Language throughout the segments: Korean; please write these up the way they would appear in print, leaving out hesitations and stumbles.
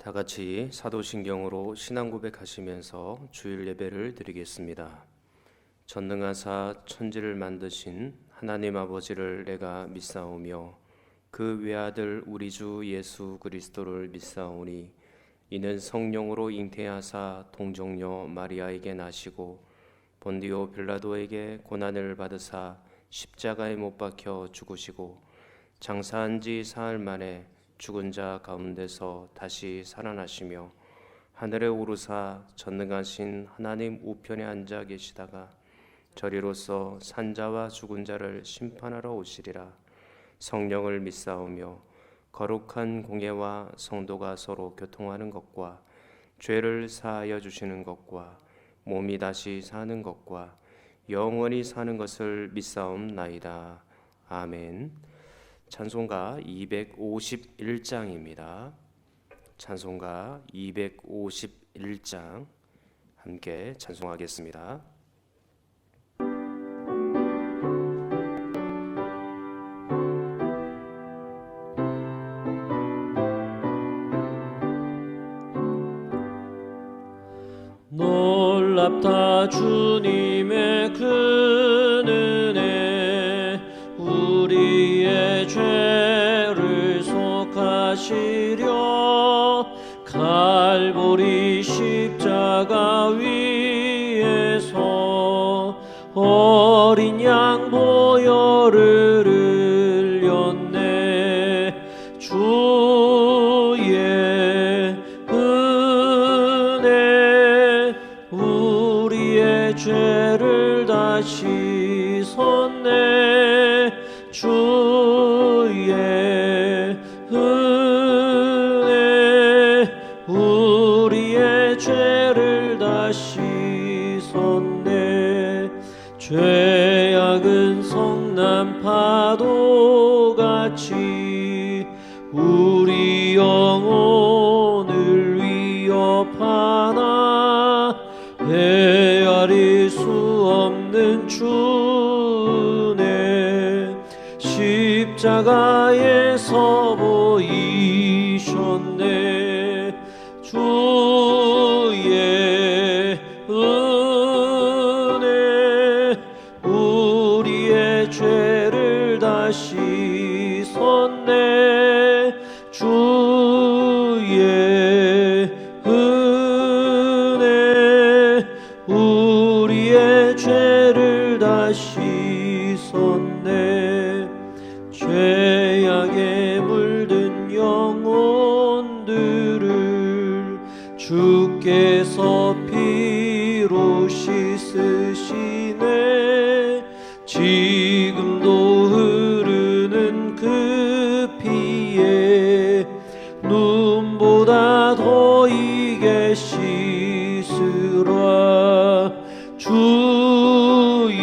다 같이 사도신경으로 신앙 고백하시면서 주일 예배를 드리겠습니다. 전능하사 천지를 만드신 하나님 아버지를 내가 믿사오며 그 외아들 우리 주 예수 그리스도를 믿사오니 이는 성령으로 잉태하사 동정녀 마리아에게 나시고 본디오 빌라도에게 고난을 받으사 십자가에 못 박혀 죽으시고 장사한 지 사흘 만에 죽은 자 가운데서 다시 살아나시며 하늘에 오르사 전능하신 하나님 우편에 앉아 계시다가 저리로서 산자와 죽은 자를 심판하러 오시리라. 성령을 믿사오며 거룩한 공예와 성도가 서로 교통하는 것과 죄를 사하여 주시는 것과 몸이 다시 사는 것과 영원히 사는 것을 믿사옵나이다. 아멘. 찬송가 251장입니다. 찬송가 251장 함께 찬송하겠습니다. 놀랍다 주님의 큰 은혜, 우리의 죄를 속하시려 갈보리 십자가 위에서 어린 양 보혈을 흘렸네. 주의 은혜 우리의 죄를 다 씻었네. 주의 은혜 우리의 죄를 다 씻었네. 죄악은 성난 파도같이 우리 영혼을 위협하나 헤아릴 수 없는 주네. 십자가에서 보이셨네. 주의 은혜 우리의 죄를 다 씻었네. 주의 은혜 우리의 죄를 다 씻었네. 죄악에 물든 영혼들을 주께서 피로 씻으시네. 지금도 흐르는 그 피에 눈보다 더 이게 씻으라. 주의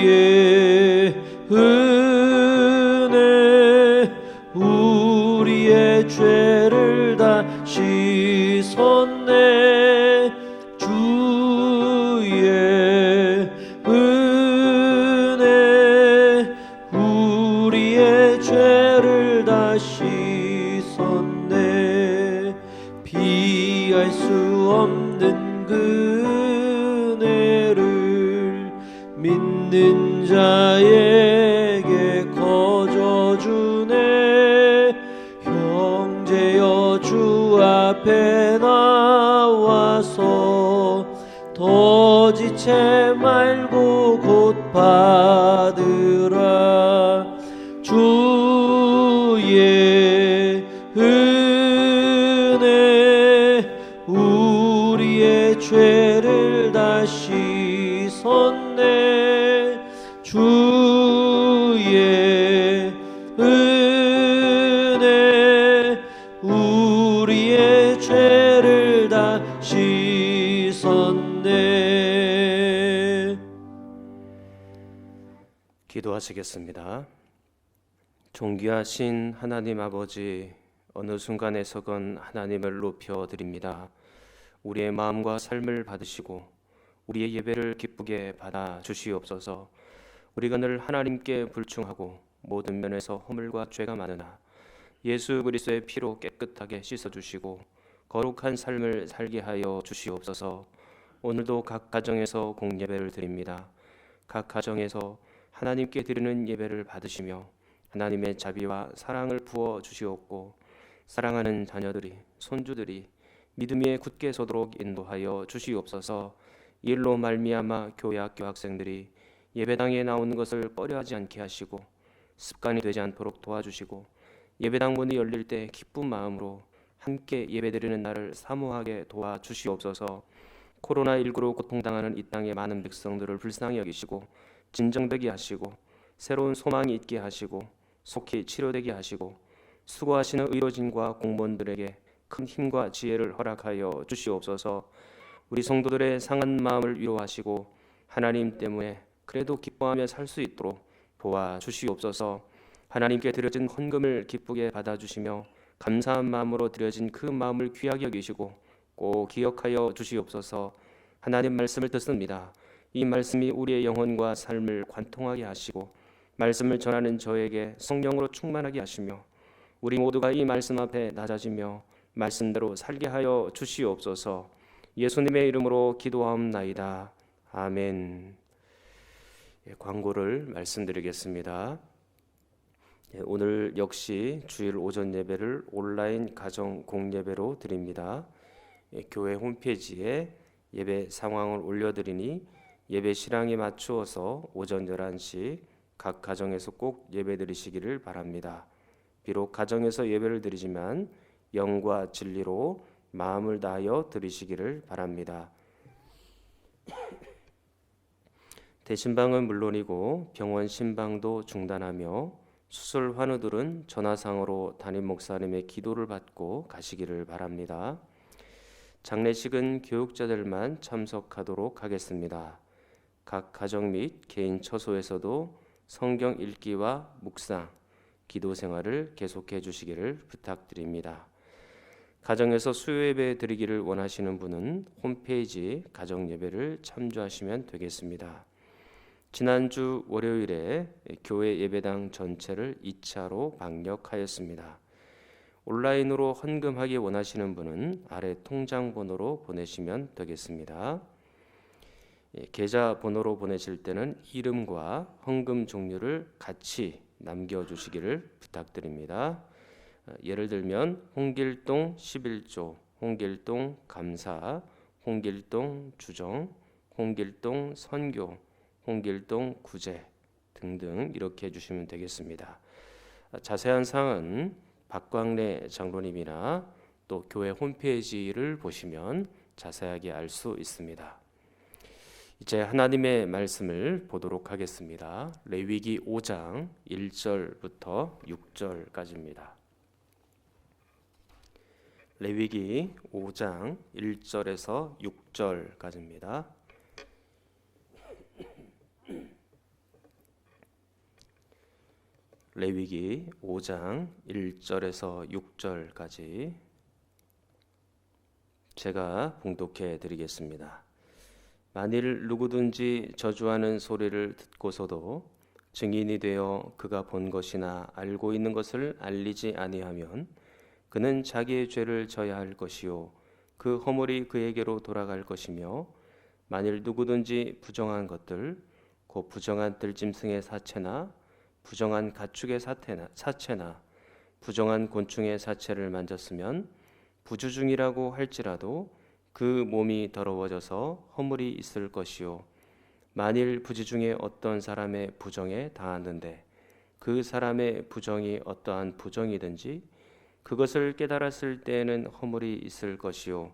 은혜 우리의 죄를 다 씻었네. 주의 은혜 우리의 죄를 다 씻었네. 피할 수 없는 그 은혜를 믿는 자에게 거저주네. 형제여 주 앞에 나와서 더 지체 말고 곧 받으라. 주의 은혜 우리의 죄를 다 씻었네. 주의 은혜 우리의 죄를 다 씻었네. 기도하시겠습니다. 존귀하신 하나님 아버지, 어느 순간에서건 하나님을 높여드립니다. 우리의 마음과 삶을 받으시고 우리의 예배를 기쁘게 받아 주시옵소서. 우리가 늘 하나님께 불충하고 모든 면에서 허물과 죄가 많으나 예수 그리스도의 피로 깨끗하게 씻어주시고 거룩한 삶을 살게 하여 주시옵소서. 오늘도 각 가정에서 공예배를 드립니다. 각 가정에서 하나님께 드리는 예배를 받으시며 하나님의 자비와 사랑을 부어 주시옵고 사랑하는 자녀들이 손주들이 믿음 위에 굳게 서도록 인도하여 주시옵소서. 이 일로 말미암아 교회 학교 학생들이 예배당에 나오는 것을 꺼려하지 않게 하시고 습관이 되지 않도록 도와주시고 예배당 문이 열릴 때 기쁜 마음으로 함께 예배드리는 날을 사모하게 도와주시옵소서. 코로나19로 고통당하는 이 땅의 많은 백성들을 불쌍히 여기시고 진정되게 하시고 새로운 소망이 있게 하시고 속히 치료되게 하시고 수고하시는 의료진과 공무원들에게 큰 힘과 지혜를 허락하여 주시옵소서. 우리 성도들의 상한 마음을 위로하시고 하나님 때문에 그래도 기뻐하며 살 수 있도록 도와주시옵소서. 하나님께 드려진 헌금을 기쁘게 받아주시며 감사한 마음으로 드려진 그 마음을 귀하게 여기시고 꼭 기억하여 주시옵소서. 하나님 말씀을 듣습니다. 이 말씀이 우리의 영혼과 삶을 관통하게 하시고 말씀을 전하는 저에게 성령으로 충만하게 하시며 우리 모두가 이 말씀 앞에 낮아지며 말씀대로 살게 하여 주시옵소서. 예수님의 이름으로 기도하옵나이다. 아멘. 광고를 말씀드리겠습니다. 오늘 역시 주일 오전 예배를 온라인 가정 공예배로 드립니다. 교회 홈페이지에 예배 상황을 올려드리니 예배 실황에 맞추어서 오전 11시 각 가정에서 꼭 예배 드리시기를 바랍니다. 비록 가정에서 예배를 드리지만 영과 진리로 마음을 다하여 드리시기를 바랍니다. 대신방은 물론이고 병원 신방도 중단하며 수술 환우들은 전화상으로 담임 목사님의 기도를 받고 가시기를 바랍니다. 장례식은 교육자들만 참석하도록 하겠습니다. 각 가정 및 개인 처소에서도 성경 읽기와 묵상, 기도 생활을 계속해 주시기를 부탁드립니다. 가정에서 수요 예배 드리기를 원하시는 분은 홈페이지 가정 예배를 참조하시면 되겠습니다. 지난주 월요일에 교회 예배당 전체를 2차로 방역하였습니다. 온라인으로 헌금하기 원하시는 분은 아래 통장 번호로 보내시면 되겠습니다. 계좌 번호로 보내실 때는 이름과 헌금 종류를 같이 남겨주시기를 부탁드립니다. 예를 들면 홍길동 11조, 홍길동 감사, 홍길동 주정, 홍길동 선교, 홍길동 구제 등등 이렇게 해주시면 되겠습니다. 자세한 사항은 박광래 장로님이나 또 교회 홈페이지를 보시면 자세하게 알 수 있습니다. 이제 하나님의 말씀을 보도록 하겠습니다. 레위기 5장 1절부터 6절까지입니다. 레위기 5장 1절에서 6절까지입니다. 레위기 5장 1절에서 6절까지 제가 봉독해 드리겠습니다. 만일 누구든지 저주하는 소리를 듣고서도 증인이 되어 그가 본 것이나 알고 있는 것을 알리지 아니하면 그는 자기의 죄를 져야 할 것이요 그 허물이 그에게로 돌아갈 것이며 만일 누구든지 부정한 것들 곧 부정한 들짐승의 사체나 부정한 가축의 사체나 부정한 곤충의 사체를 만졌으면 부주중이라고 할지라도 그 몸이 더러워져서 허물이 있을 것이요 만일 부지 중에 어떤 사람의 부정에 당하는데 그 사람의 부정이 어떠한 부정이든지 그것을 깨달았을 때에는 허물이 있을 것이요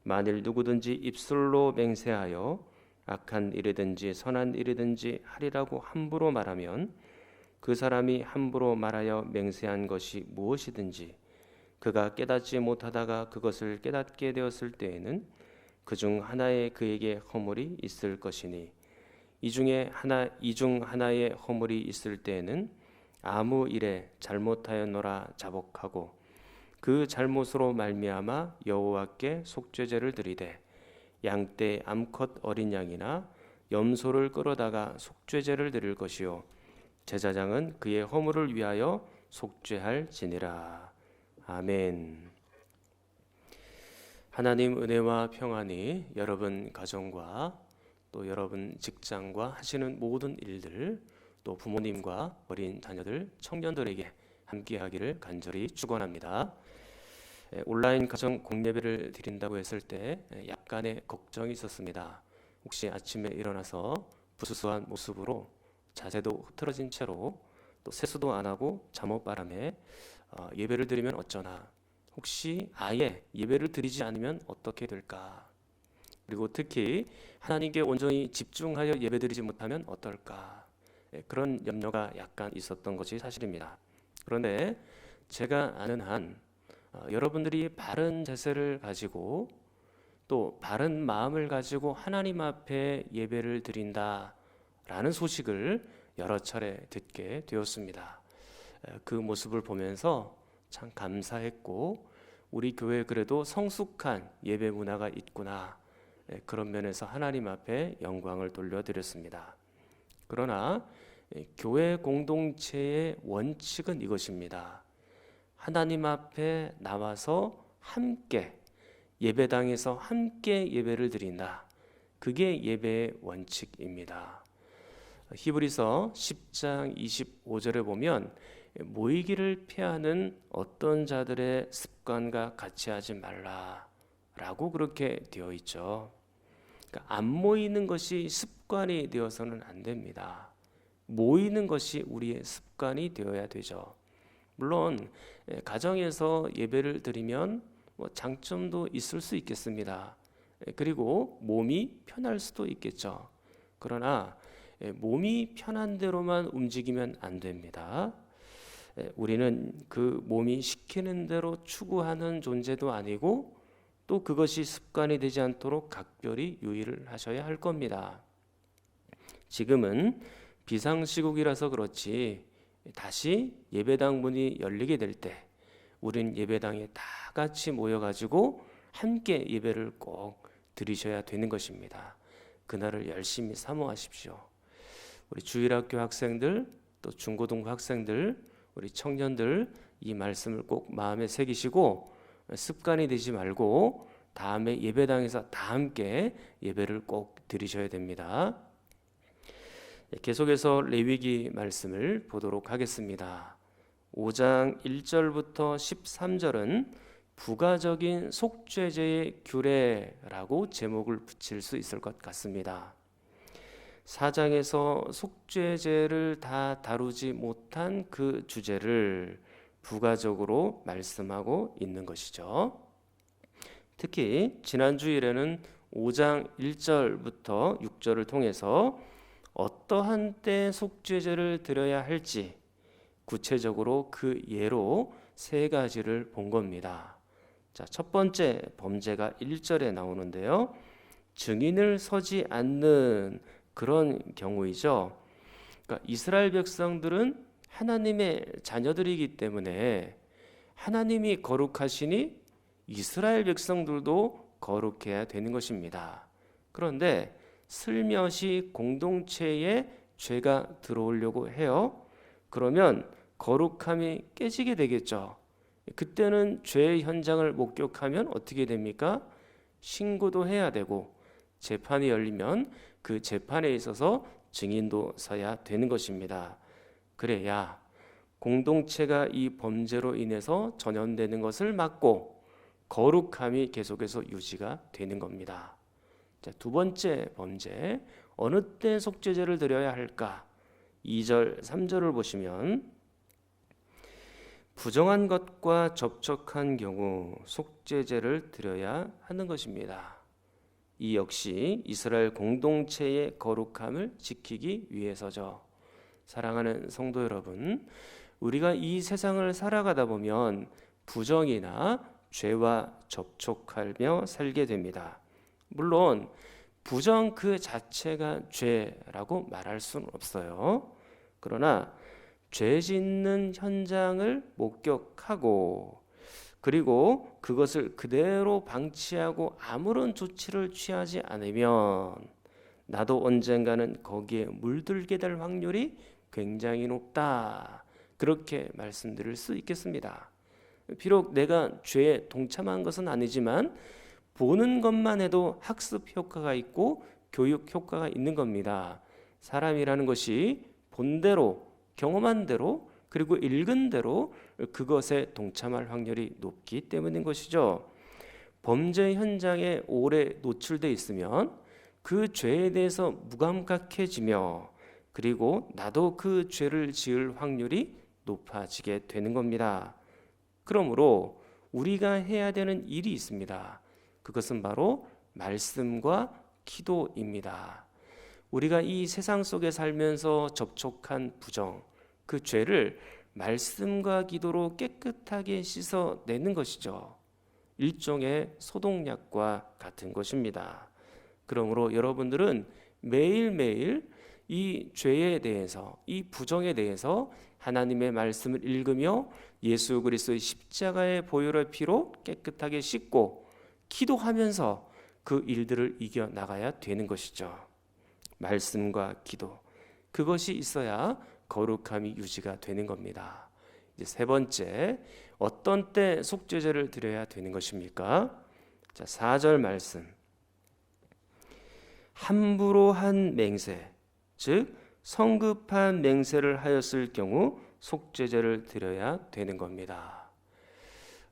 만일 누구든지 입술로 맹세하여 악한 일이든지 선한 일이든지 하리라고 함부로 말하면 그 사람이 함부로 말하여 맹세한 것이 무엇이든지 그가 깨닫지 못하다가 그것을 깨닫게 되었을 때에는 그중 하나에 그에게 허물이 있을 것이니 이 중 하나의 허물이 있을 때에는 아무 일에 잘못하였노라 자복하고 그 잘못으로 말미암아 여호와께 속죄제를 드리되 양떼 암컷 어린 양이나 염소를 끌어다가 속죄제를 드릴 것이요 제사장은 그의 허물을 위하여 속죄할지니라. 아멘. 하나님 은혜와 평안이 여러분 가정과 또 여러분 직장과 하시는 모든 일들, 또 부모님과 어린 자녀들, 청년들에게 함께하기를 간절히 축원합니다. 온라인 가정 공예배를 드린다고 했을 때 약간의 걱정이 있었습니다. 혹시 아침에 일어나서 부수수한 모습으로 자세도 흐트러진 채로 또 세수도 안 하고 잠옷바람에 예배를 드리면 어쩌나, 혹시 아예 예배를 드리지 않으면 어떻게 될까, 그리고 특히 하나님께 온전히 집중하여 예배드리지 못하면 어떨까, 그런 염려가 약간 있었던 것이 사실입니다. 그런데 제가 아는 한 여러분들이 바른 자세를 가지고 또 바른 마음을 가지고 하나님 앞에 예배를 드린다라는 소식을 여러 차례 듣게 되었습니다. 그 모습을 보면서 참 감사했고, 우리 교회에 그래도 성숙한 예배 문화가 있구나, 그런 면에서 하나님 앞에 영광을 돌려드렸습니다. 그러나 교회 공동체의 원칙은 이것입니다. 하나님 앞에 나와서 함께 예배당에서 함께 예배를 드린다. 그게 예배의 원칙입니다. 히브리서 10장 25절에 보면 모이기를 피하는 어떤 자들의 습관과 같이 하지 말라라고 그렇게 되어 있죠. 그러니까 안 모이는 것이 습관이 되어서는 안 됩니다. 모이는 것이 우리의 습관이 되어야 되죠. 물론 가정에서 예배를 드리면 장점도 있을 수 있겠습니다. 그리고 몸이 편할 수도 있겠죠. 그러나 몸이 편한 대로만 움직이면 안 됩니다. 우리는 그 몸이 시키는 대로 추구하는 존재도 아니고, 또 그것이 습관이 되지 않도록 각별히 유의를 하셔야 할 겁니다. 지금은 비상시국이라서 그렇지, 다시 예배당 문이 열리게 될 때 우린 예배당에 다 같이 모여가지고 함께 예배를 꼭 드리셔야 되는 것입니다. 그날을 열심히 사모하십시오. 우리 주일학교 학생들, 또 중고등부 학생들, 우리 청년들, 이 말씀을 꼭 마음에 새기시고 습관이 되지 말고 다음에 예배당에서 다 함께 예배를 꼭 드리셔야 됩니다. 계속해서 레위기 말씀을 보도록 하겠습니다. 5장 1절부터 13절은 부가적인 속죄제의 규례라고 제목을 붙일 수 있을 것 같습니다. 4장에서 속죄제를 다 다루지 못한 그 주제를 부가적으로 말씀하고 있는 것이죠. 특히 지난 주일에는 5장 1절부터 6절을 통해서 어떠한 때 속죄제를 드려야 할지 구체적으로 그 예로 세 가지를 본 겁니다. 자, 첫 번째 범죄가 1절에 나오는데요. 증인을 서지 않는 그런 경우이죠. 그러니까 이스라엘 백성들은 하나님의 자녀들이기 때문에 하나님이 거룩하시니 이스라엘 백성들도 거룩해야 되는 것입니다. 그런데 슬며시 공동체에 죄가 들어오려고 해요. 그러면 거룩함이 깨지게 되겠죠. 그때는 죄의 현장을 목격하면 어떻게 됩니까? 신고도 해야 되고, 재판이 열리면 그 재판에 있어서 증인도 서야 되는 것입니다. 그래야 공동체가 이 범죄로 인해서 전염되는 것을 막고 거룩함이 계속해서 유지가 되는 겁니다. 자, 두 번째 범죄, 어느 때 속죄제를 드려야 할까? 2절, 3절을 보시면 부정한 것과 접촉한 경우 속죄제를 드려야 하는 것입니다. 이 역시 이스라엘 공동체의 거룩함을 지키기 위해서죠. 사랑하는 성도 여러분, 우리가 이 세상을 살아가다 보면 부정이나 죄와 접촉하며 살게 됩니다. 물론 부정 그 자체가 죄라고 말할 수는 없어요. 그러나 죄 짓는 현장을 목격하고, 그리고 그것을 그대로 방치하고 아무런 조치를 취하지 않으면 나도 언젠가는 거기에 물들게 될 확률이 굉장히 높다, 그렇게 말씀드릴 수 있겠습니다. 비록 내가 죄에 동참한 것은 아니지만 보는 것만 해도 학습 효과가 있고 교육 효과가 있는 겁니다. 사람이라는 것이 본대로, 경험한 대로, 그리고 읽은 대로 그것에 동참할 확률이 높기 때문인 것이죠. 범죄 현장에 오래 노출돼 있으면 그 죄에 대해서 무감각해지며, 그리고 나도 그 죄를 지을 확률이 높아지게 되는 겁니다. 그러므로 우리가 해야 되는 일이 있습니다. 그것은 바로 말씀과 기도입니다. 우리가 이 세상 속에 살면서 접촉한 부정, 그 죄를 말씀과 기도로 깨끗하게 씻어내는 것이죠. 일종의 소독약과 같은 것입니다. 그러므로 여러분들은 매일매일 이 죄에 대해서, 이 부정에 대해서 하나님의 말씀을 읽으며 예수 그리스도의 십자가의 보혈의 피로 깨끗하게 씻고 기도하면서 그 일들을 이겨나가야 되는 것이죠. 말씀과 기도, 그것이 있어야 거룩함이 유지가 되는 겁니다. 이제 세 번째, 어떤 때 속죄제를 드려야 되는 것입니까? 자, 4절 말씀. 함부로 한 맹세, 즉 성급한 맹세를 하였을 경우 속죄제를 드려야 되는 겁니다.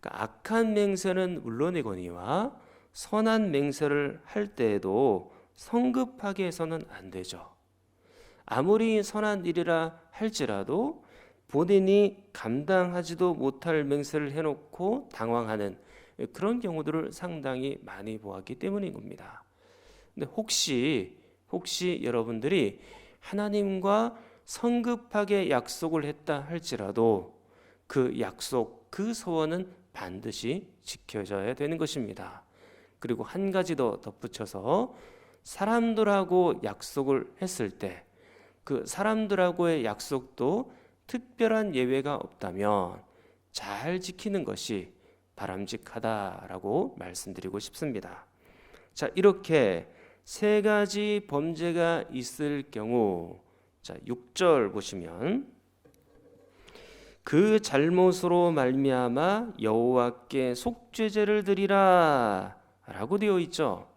그러니까 악한 맹세는 물론이거니와 선한 맹세를 할 때에도 성급하게 해서는 안 되죠. 아무리 선한 일이라 할지라도 본인이 감당하지도 못할 맹세를 해놓고 당황하는 그런 경우들을 상당히 많이 보았기 때문인 겁니다. 근데 혹시 여러분들이 하나님과 성급하게 약속을 했다 할지라도 그 약속, 그 소원은 반드시 지켜져야 되는 것입니다. 그리고 한 가지 더 덧붙여서 사람들하고 약속을 했을 때 그 사람들하고의 약속도 특별한 예외가 없다면 잘 지키는 것이 바람직하다라고 말씀드리고 싶습니다. 자, 이렇게 세 가지 범죄가 있을 경우, 자, 6절 보시면 그 잘못으로 말미암아 여호와께 속죄제를 드리라 라고 되어 있죠.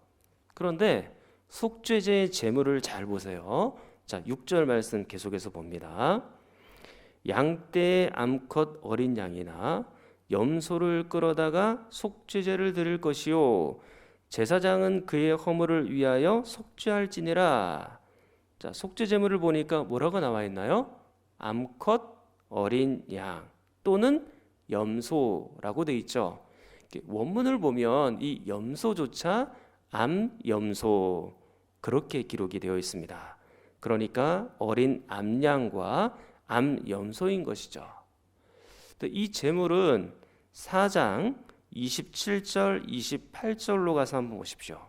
그런데 속죄제의 제물을 잘 보세요. 자, 6절 말씀 계속해서 봅니다. 양떼의 암컷 어린 양이나 염소를 끌어다가 속죄제를 드릴 것이요 제사장은 그의 허물을 위하여 속죄할지니라. 자, 속죄 제물을 보니까 뭐라고 나와 있나요? 암컷 어린 양 또는 염소라고 돼 있죠. 원문을 보면 이 염소조차 암염소 그렇게 기록이 되어 있습니다. 그러니까 어린 암양과 암염소인 것이죠. 이 제물은 4장 27절, 28절로 가서 한번 보십시오.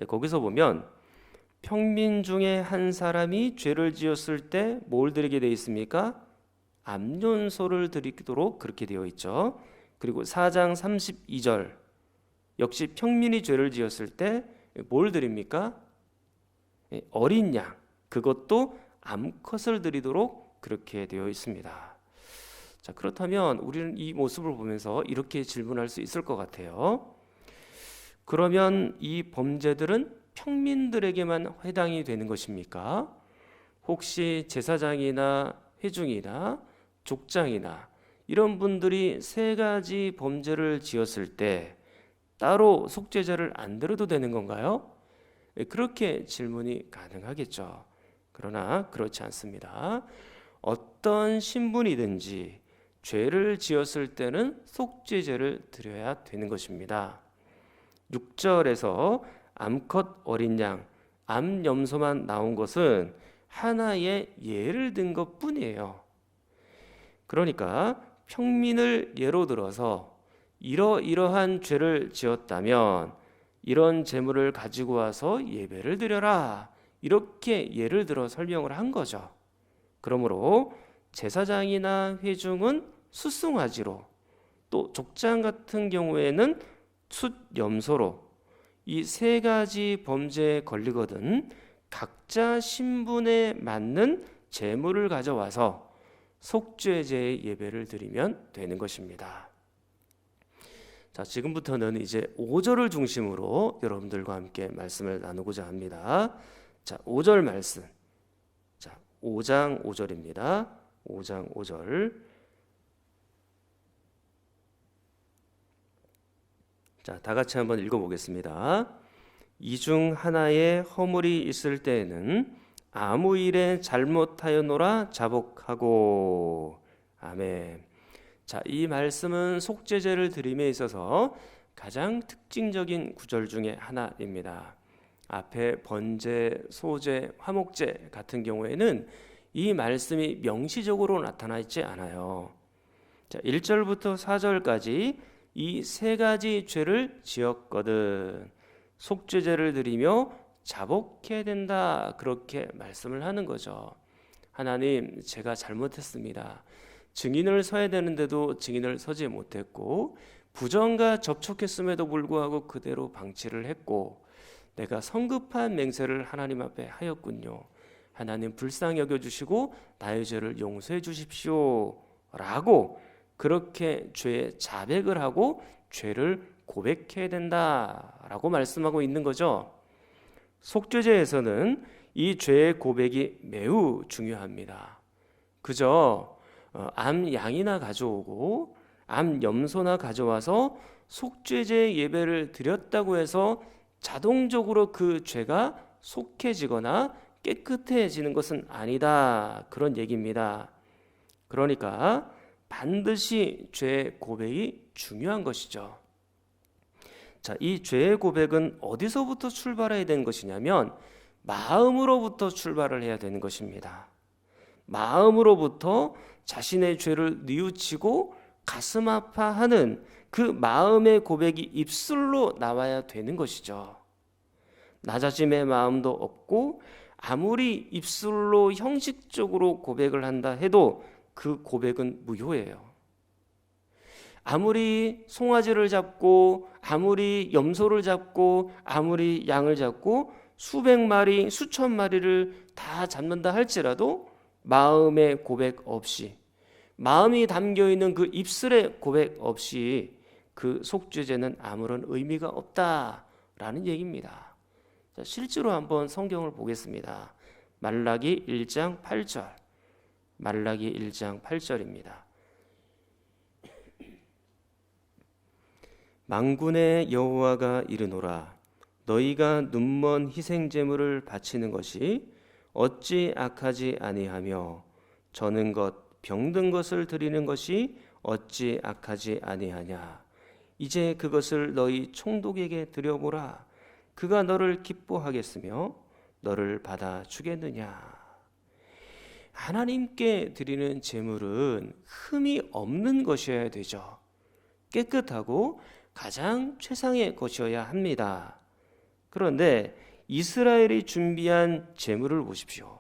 거기서 보면 평민 중에 한 사람이 죄를 지었을 때 뭘 드리게 되어 있습니까? 암염소를 드리도록 그렇게 되어 있죠. 그리고 4장 32절 역시 평민이 죄를 지었을 때 뭘 드립니까? 어린 양, 그것도 암컷을 드리도록 그렇게 되어 있습니다. 자, 그렇다면 우리는 이 모습을 보면서 이렇게 질문할 수 있을 것 같아요. 그러면 이 범죄들은 평민들에게만 해당이 되는 것입니까? 혹시 제사장이나 회중이나 족장이나 이런 분들이 세 가지 범죄를 지었을 때 따로 속죄제를 안 드려도 되는 건가요? 그렇게 질문이 가능하겠죠. 그러나 그렇지 않습니다. 어떤 신분이든지 죄를 지었을 때는 속죄제를 드려야 되는 것입니다. 6절에서 암컷 어린 양, 암염소만 나온 것은 하나의 예를 든 것뿐이에요. 그러니까 평민을 예로 들어서 이러이러한 죄를 지었다면 이런 제물을 가지고 와서 예배를 드려라, 이렇게 예를 들어 설명을 한 거죠. 그러므로 제사장이나 회중은 숫송아지로, 또 족장 같은 경우에는 숫염소로 이 세 가지 범죄에 걸리거든 각자 신분에 맞는 제물을 가져와서 속죄제의 예배를 드리면 되는 것입니다. 자, 지금부터는 이제 5절을 중심으로 여러분들과 함께 말씀을 나누고자 합니다. 자, 5절 말씀. 자, 5장 5절입니다. 5장 5절. 자, 다 같이 한번 읽어보겠습니다. 이 중 하나에 허물이 있을 때에는 아무 일에 잘못하였노라 자복하고. 아멘. 자, 이 말씀은 속죄제를 드림에 있어서 가장 특징적인 구절 중에 하나입니다. 앞에 번제, 소제, 화목제 같은 경우에는 이 말씀이 명시적으로 나타나 있지 않아요. 자, 1절부터 4절까지 이 세 가지 죄를 지었거든 속죄제를 드리며 자복해야 된다, 그렇게 말씀을 하는 거죠. 하나님, 제가 잘못했습니다. 증인을 서야 되는데도 증인을 서지 못했고, 부정과 접촉했음에도 불구하고 그대로 방치를 했고, 내가 성급한 맹세를 하나님 앞에 하였군요. 하나님 불쌍히 여겨주시고 나의 죄를 용서해 주십시오 라고 그렇게 죄의 자백을 하고 죄를 고백해야 된다라고 말씀하고 있는 거죠. 속죄제에서는 이 죄의 고백이 매우 중요합니다. 그저 암 양이나 가져오고 암 염소나 가져와서 속죄제 예배를 드렸다고 해서 자동적으로 그 죄가 속해지거나 깨끗해지는 것은 아니다, 그런 얘기입니다. 그러니까 반드시 죄의 고백이 중요한 것이죠. 자, 이 죄의 고백은 어디서부터 출발해야 되는 것이냐면 마음으로부터 출발을 해야 되는 것입니다. 마음으로부터 자신의 죄를 뉘우치고 가슴 아파하는 그 마음의 고백이 입술로 나와야 되는 것이죠. 낮아짐의 마음도 없고 아무리 입술로 형식적으로 고백을 한다 해도 그 고백은 무효예요. 아무리 송아지를 잡고 아무리 염소를 잡고 아무리 양을 잡고 수백 마리 수천 마리를 다 잡는다 할지라도 마음의 고백 없이, 마음이 담겨있는 그 입술의 고백 없이 그 속죄제는 아무런 의미가 없다라는 얘기입니다. 자, 실제로 한번 성경을 보겠습니다. 말라기 1장 8절. 말라기 1장 8절입니다. 만군의 여호와가 이르노라, 너희가 눈먼 희생 제물을 바치는 것이 어찌 악하지 아니하며 저는 것 병든 것을 드리는 것이 어찌 악하지 아니하냐. 이제 그것을 너희 총독에게 드려보라. 그가 너를 기뻐하겠으며 너를 받아 주겠느냐. 하나님께 드리는 제물은 흠이 없는 것이어야 되죠. 깨끗하고 가장 최상의 것이어야 합니다. 그런데 이스라엘이 준비한 제물을 보십시오.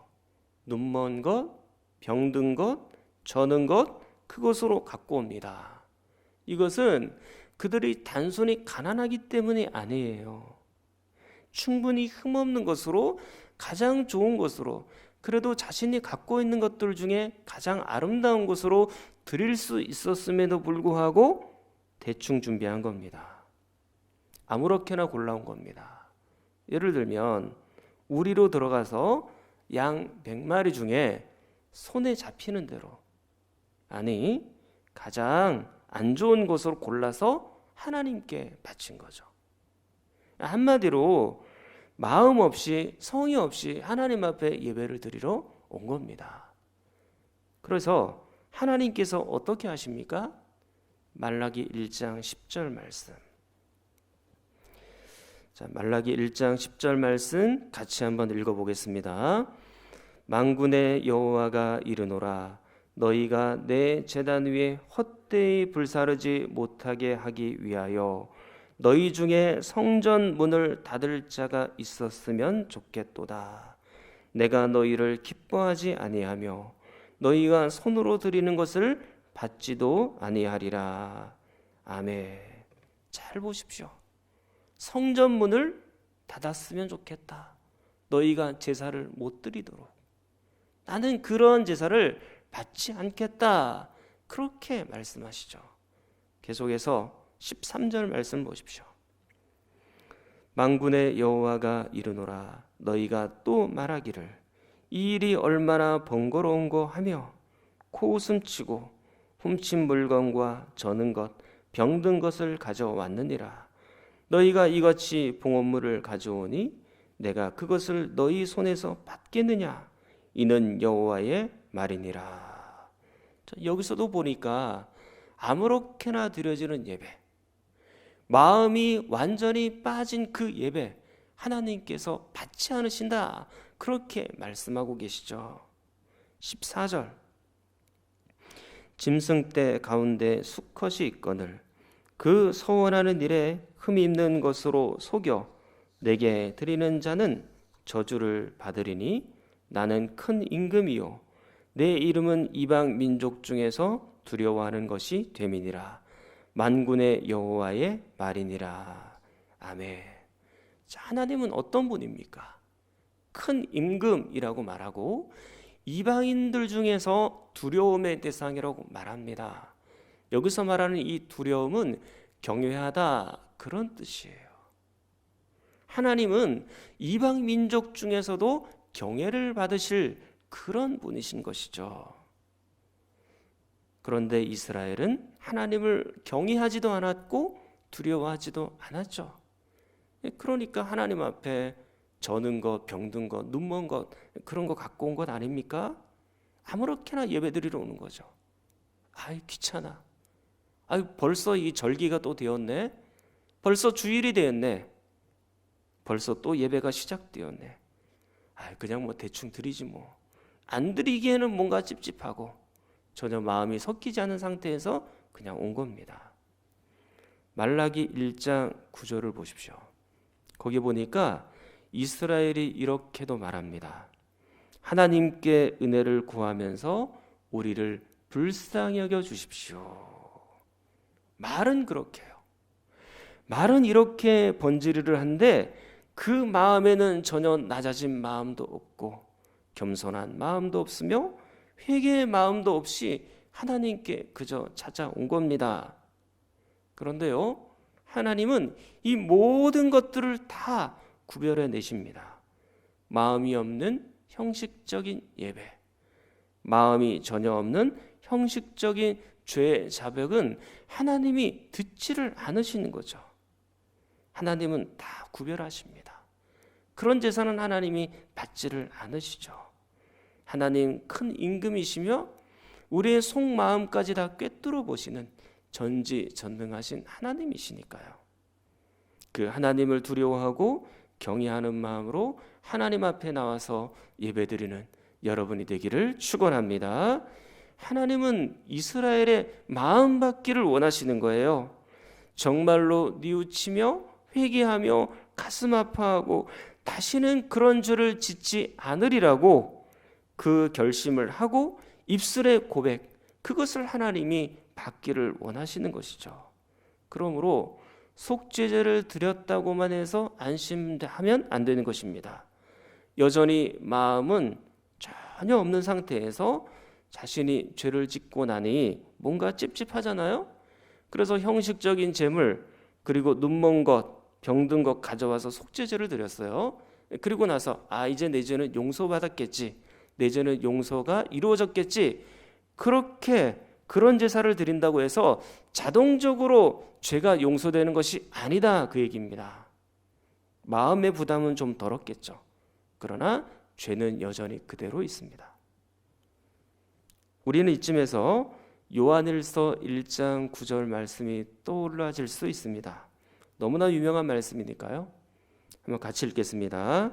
눈먼 것, 병든 것, 저는 것, 그것으로 갖고 옵니다. 이것은 그들이 단순히 가난하기 때문이 아니에요. 충분히 흠없는 것으로, 가장 좋은 것으로, 그래도 자신이 갖고 있는 것들 중에 가장 아름다운 것으로 드릴 수 있었음에도 불구하고 대충 준비한 겁니다. 아무렇게나 골라온 겁니다. 예를 들면 우리로 들어가서 양 100마리 중에 손에 잡히는 대로, 아니 가장 안 좋은 것으로 골라서 하나님께 바친 거죠. 한마디로 마음 없이, 성의 없이 하나님 앞에 예배를 드리러 온 겁니다. 그래서 하나님께서 어떻게 하십니까? 말라기 1장 10절 말씀. 자, 말라기 1장 10절 말씀 같이 한번 읽어보겠습니다. 만군의 여호와가 이르노라, 너희가 내 제단 위에 헛되이 불사르지 못하게 하기 위하여 너희 중에 성전 문을 닫을 자가 있었으면 좋겠도다. 내가 너희를 기뻐하지 아니하며 너희가 손으로 드리는 것을 받지도 아니하리라. 아멘. 잘 보십시오. 성전 문을 닫았으면 좋겠다. 너희가 제사를 못 드리도록. 나는 그런 제사를 받지 않겠다. 그렇게 말씀하시죠. 계속해서 13절 말씀 보십시오. 만군의 여호와가 이르노라 너희가 또 말하기를 이 일이 얼마나 번거로운고 하며 코웃음치고 훔친 물건과 저는 것 병든 것을 가져왔느니라. 너희가 이같이 봉헌물을 가져오니 내가 그것을 너희 손에서 받겠느냐? 이는 여호와의 말이니라. 여기서도 보니까 아무렇게나 드려지는 예배, 마음이 완전히 빠진 그 예배 하나님께서 받지 않으신다, 그렇게 말씀하고 계시죠. 14절 짐승떼 가운데 수컷이 있거늘 그 서원하는 일에 흠이 있는 것으로 속여 내게 드리는 자는 저주를 받으리니 나는 큰 임금이요 내 이름은 이방 민족 중에서 두려워하는 것이 됨이니라. 만군의 여호와의 말이니라. 아멘. 자, 하나님은 어떤 분입니까? 큰 임금이라고 말하고 이방인들 중에서 두려움의 대상이라고 말합니다. 여기서 말하는 이 두려움은 경외하다, 그런 뜻이에요. 하나님은 이방 민족 중에서도 경외를 받으실 그런 분이신 것이죠. 그런데 이스라엘은 하나님을 경외하지도 않았고 두려워하지도 않았죠. 그러니까 하나님 앞에 저는 것, 병든 것, 눈먼 것, 그런 거 갖고 온 것 아닙니까? 아무렇게나 예배드리러 오는 거죠. 아이 귀찮아. 아이 벌써 이 절기가 또 되었네. 벌써 주일이 되었네. 벌써 또 예배가 시작되었네. 아이 그냥 뭐 대충 드리지 뭐. 안 드리기에는 뭔가 찝찝하고 전혀 마음이 섞이지 않은 상태에서 그냥 온 겁니다. 말라기 1장 9절을 보십시오. 거기 보니까 이스라엘이 이렇게도 말합니다. 하나님께 은혜를 구하면서 우리를 불쌍히 여겨 주십시오. 말은 그렇게 해요. 말은 이렇게 번지르르 한데 그 마음에는 전혀 낮아진 마음도 없고 겸손한 마음도 없으며 회개의 마음도 없이 하나님께 그저 찾아온 겁니다. 그런데요, 하나님은 이 모든 것들을 다 구별해 내십니다. 마음이 없는 형식적인 예배, 마음이 전혀 없는 형식적인 죄 자백은 하나님이 듣지를 않으시는 거죠. 하나님은 다 구별하십니다. 그런 제사는 하나님이 받지를 않으시죠. 하나님 큰 임금이시며 우리의 속마음까지 다 꿰뚫어 보시는 전지전능하신 하나님이시니까요. 그 하나님을 두려워하고 경외하는 마음으로 하나님 앞에 나와서 예배드리는 여러분이 되기를 축원합니다. 하나님은 이스라엘의 마음 받기를 원하시는 거예요. 정말로 뉘우치며 회개하며 가슴 아파하고 다시는 그런 죄를 짓지 않으리라고 그 결심을 하고 입술의 고백, 그것을 하나님이 받기를 원하시는 것이죠. 그러므로 속죄제를 드렸다고만 해서 안심하면 안 되는 것입니다. 여전히 마음은 전혀 없는 상태에서 자신이 죄를 짓고 나니 뭔가 찝찝하잖아요. 그래서 형식적인 제물, 그리고 눈먼 것, 병든 것 가져와서 속죄제를 드렸어요. 그리고 나서 이제 내 죄는 용서받았겠지, 내 죄는 용서가 이루어졌겠지, 그런 제사를 드린다고 해서 자동적으로 죄가 용서되는 것이 아니다, 그 얘기입니다. 마음의 부담은 좀 덜었겠죠. 그러나 죄는 여전히 그대로 있습니다. 우리는 이쯤에서 요한일서 1장 9절 말씀이 떠올라질 수 있습니다. 너무나 유명한 말씀이니까요. 한번 같이 읽겠습니다.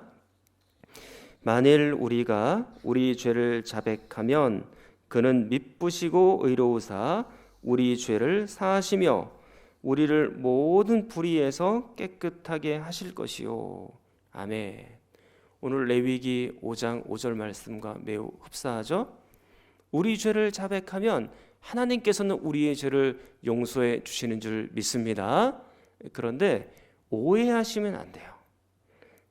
만일 우리가 우리 죄를 자백하면 그는 미쁘시고 의로우사 우리 죄를 사하시며 우리를 모든 불의에서 깨끗하게 하실 것이요. 아멘. 오늘 레위기 5장 5절 말씀과 매우 흡사하죠. 우리 죄를 자백하면 하나님께서는 우리의 죄를 용서해 주시는 줄 믿습니다. 그런데 오해하시면 안 돼요.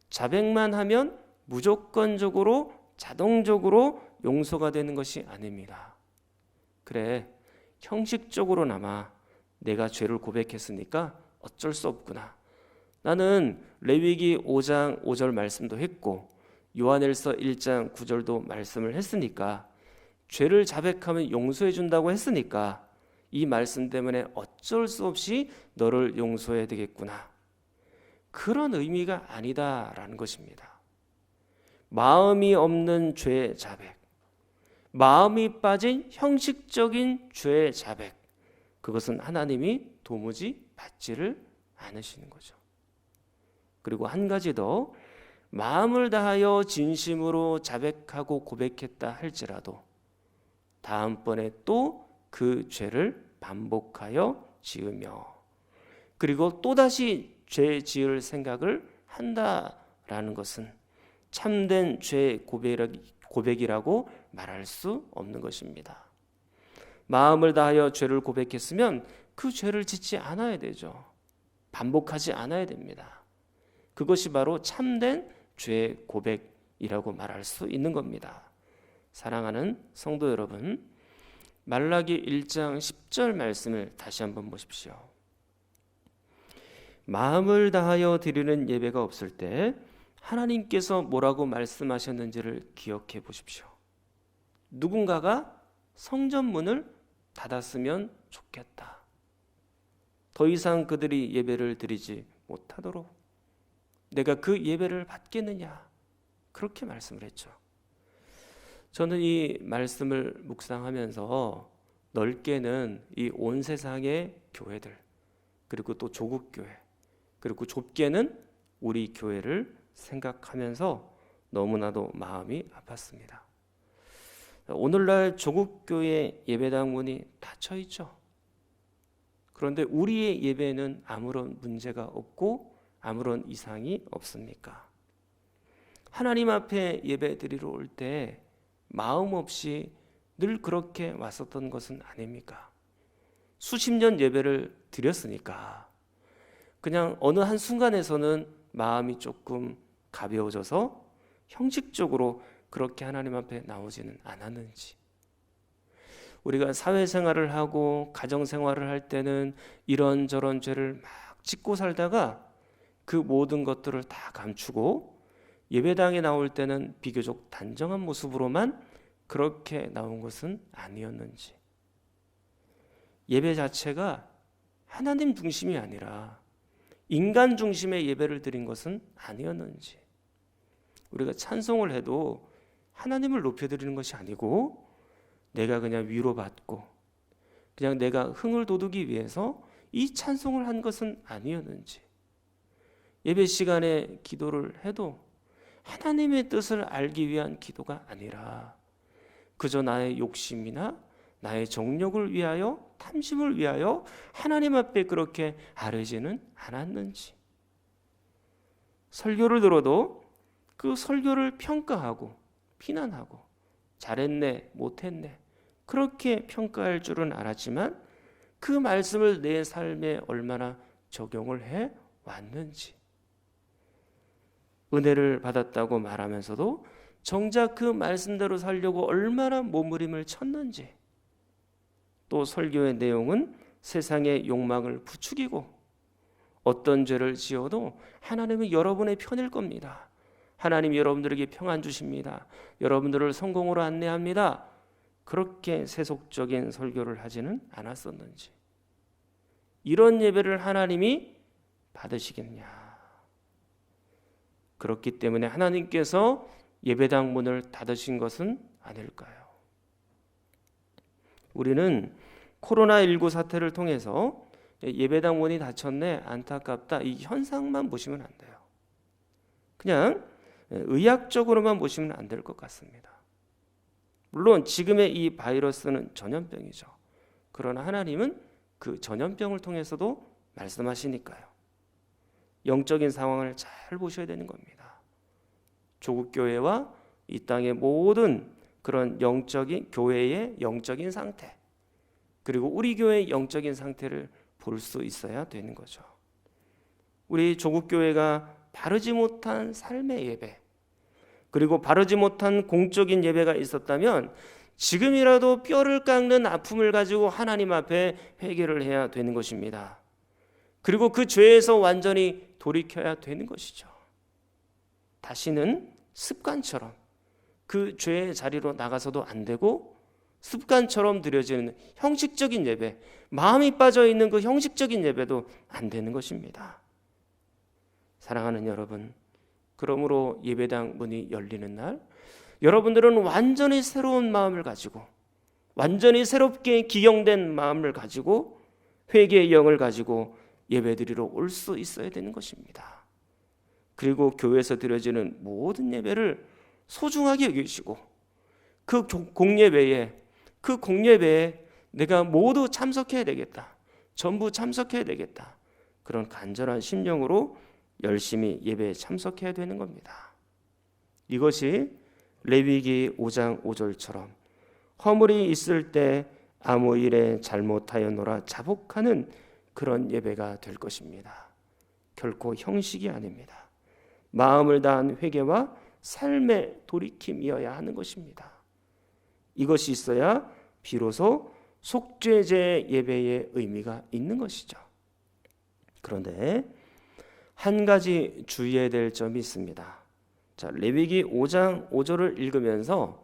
자백만 하면 무조건적으로 자동적으로 용서가 되는 것이 아닙니다. 그래, 형식적으로나마 내가 죄를 고백했으니까 어쩔 수 없구나. 나는 레위기 5장 5절 말씀도 했고 요한일서 1장 9절도 말씀을 했으니까, 죄를 자백하면 용서해 준다고 했으니까 이 말씀 때문에 어쩔 수 없이 너를 용서해야 되겠구나. 그런 의미가 아니다라는 것입니다. 마음이 없는 죄 자백, 마음이 빠진 형식적인 죄 자백, 그것은 하나님이 도무지 받지를 않으시는 거죠. 그리고 한 가지 더, 마음을 다하여 진심으로 자백하고 고백했다 할지라도 다음번에 또 그 죄를 반복하여 지으며, 그리고 또다시 죄 지을 생각을 한다라는 것은 참된 죄 고백이라고 말할 수 없는 것입니다. 마음을 다하여 죄를 고백했으면 그 죄를 짓지 않아야 되죠. 반복하지 않아야 됩니다. 그것이 바로 참된 죄 고백이라고 말할 수 있는 겁니다. 사랑하는 성도 여러분, 말라기 1장 10절 말씀을 다시 한번 보십시오. 마음을 다하여 드리는 예배가 없을 때 하나님께서 뭐라고 말씀하셨는지를 기억해 보십시오. 누군가가 성전 문을 닫았으면 좋겠다. 더 이상 그들이 예배를 드리지 못하도록 내가 그 예배를 받겠느냐, 그렇게 말씀을 했죠. 저는 이 말씀을 묵상하면서 넓게는 이 온 세상의 교회들, 그리고 또 조국교회, 그리고 좁게는 우리 교회를 생각하면서 너무나도 마음이 아팠습니다. 오늘날 조국교회 예배당 문이 닫혀 있죠. 그런데 우리의 예배는 아무런 문제가 없고 아무런 이상이 없습니까? 하나님 앞에 예배 드리러 올 때 마음 없이 늘 그렇게 왔었던 것은 아닙니까? 수십 년 예배를 드렸으니까 그냥 어느 한순간에서는 마음이 조금 가벼워져서 형식적으로 그렇게 하나님 앞에 나오지는 않았는지, 우리가 사회생활을 하고 가정생활을 할 때는 이런저런 죄를 막 짓고 살다가 그 모든 것들을 다 감추고 예배당에 나올 때는 비교적 단정한 모습으로만 그렇게 나온 것은 아니었는지, 예배 자체가 하나님 중심이 아니라 인간 중심의 예배를 드린 것은 아니었는지, 우리가 찬송을 해도 하나님을 높여드리는 것이 아니고 내가 그냥 위로받고 그냥 내가 흥을 돋우기 위해서 이 찬송을 한 것은 아니었는지, 예배 시간에 기도를 해도 하나님의 뜻을 알기 위한 기도가 아니라 그저 나의 욕심이나 나의 정욕을 위하여, 탐심을 위하여 하나님 앞에 그렇게 아뢰지는 않았는지, 설교를 들어도 그 설교를 평가하고 비난하고 잘했네 못했네 그렇게 평가할 줄은 알았지만 그 말씀을 내 삶에 얼마나 적용을 해 왔는지, 은혜를 받았다고 말하면서도 정작 그 말씀대로 살려고 얼마나 몸부림을 쳤는지, 또 설교의 내용은 세상의 욕망을 부추기고 어떤 죄를 지어도 하나님은 여러분의 편일 겁니다. 하나님이 여러분들에게 평안 주십니다. 여러분들을 성공으로 안내합니다. 그렇게 세속적인 설교를 하지는 않았었는지, 이런 예배를 하나님이 받으시겠냐. 그렇기 때문에 하나님께서 예배당 문을 닫으신 것은 아닐까요? 우리는 코로나19 사태를 통해서 예배당 문이 닫혔네, 안타깝다, 이 현상만 보시면 안 돼요. 그냥 의학적으로만 보시면 안 될 것 같습니다. 물론 지금의 이 바이러스는 전염병이죠. 그러나 하나님은 그 전염병을 통해서도 말씀하시니까요. 영적인 상황을 잘 보셔야 되는 겁니다. 조국교회와 이 땅의 모든 그런 영적인 교회의 영적인 상태, 그리고 우리 교회의 영적인 상태를 볼 수 있어야 되는 거죠. 우리 조국교회가 바르지 못한 삶의 예배, 그리고 바르지 못한 공적인 예배가 있었다면 지금이라도 뼈를 깎는 아픔을 가지고 하나님 앞에 회개를 해야 되는 것입니다. 그리고 그 죄에서 완전히 돌이켜야 되는 것이죠. 다시는 습관처럼 그 죄의 자리로 나가서도 안 되고, 습관처럼 드려지는 형식적인 예배, 마음이 빠져있는 그 형식적인 예배도 안 되는 것입니다. 사랑하는 여러분, 그러므로 예배당 문이 열리는 날 여러분들은 완전히 새로운 마음을 가지고, 완전히 새롭게 기경된 마음을 가지고, 회개의 영을 가지고 예배드리러 올 수 있어야 되는 것입니다. 그리고 교회에서 드려지는 모든 예배를 소중하게 여기시고, 그 공예배에 내가 모두 참석해야 되겠다, 전부 참석해야 되겠다, 그런 간절한 심령으로 열심히 예배에 참석해야 되는 겁니다. 이것이 레위기 5장 5절처럼 허물이 있을 때 아무 일에 잘못하였노라 자복하는 그런 예배가 될 것입니다. 결코 형식이 아닙니다. 마음을 다한 회개와 삶의 돌이킴이어야 하는 것입니다. 이것이 있어야 비로소 속죄제 예배의 의미가 있는 것이죠. 그런데 한 가지 주의해야 될 점이 있습니다. 자, 레위기 5장 5절을 읽으면서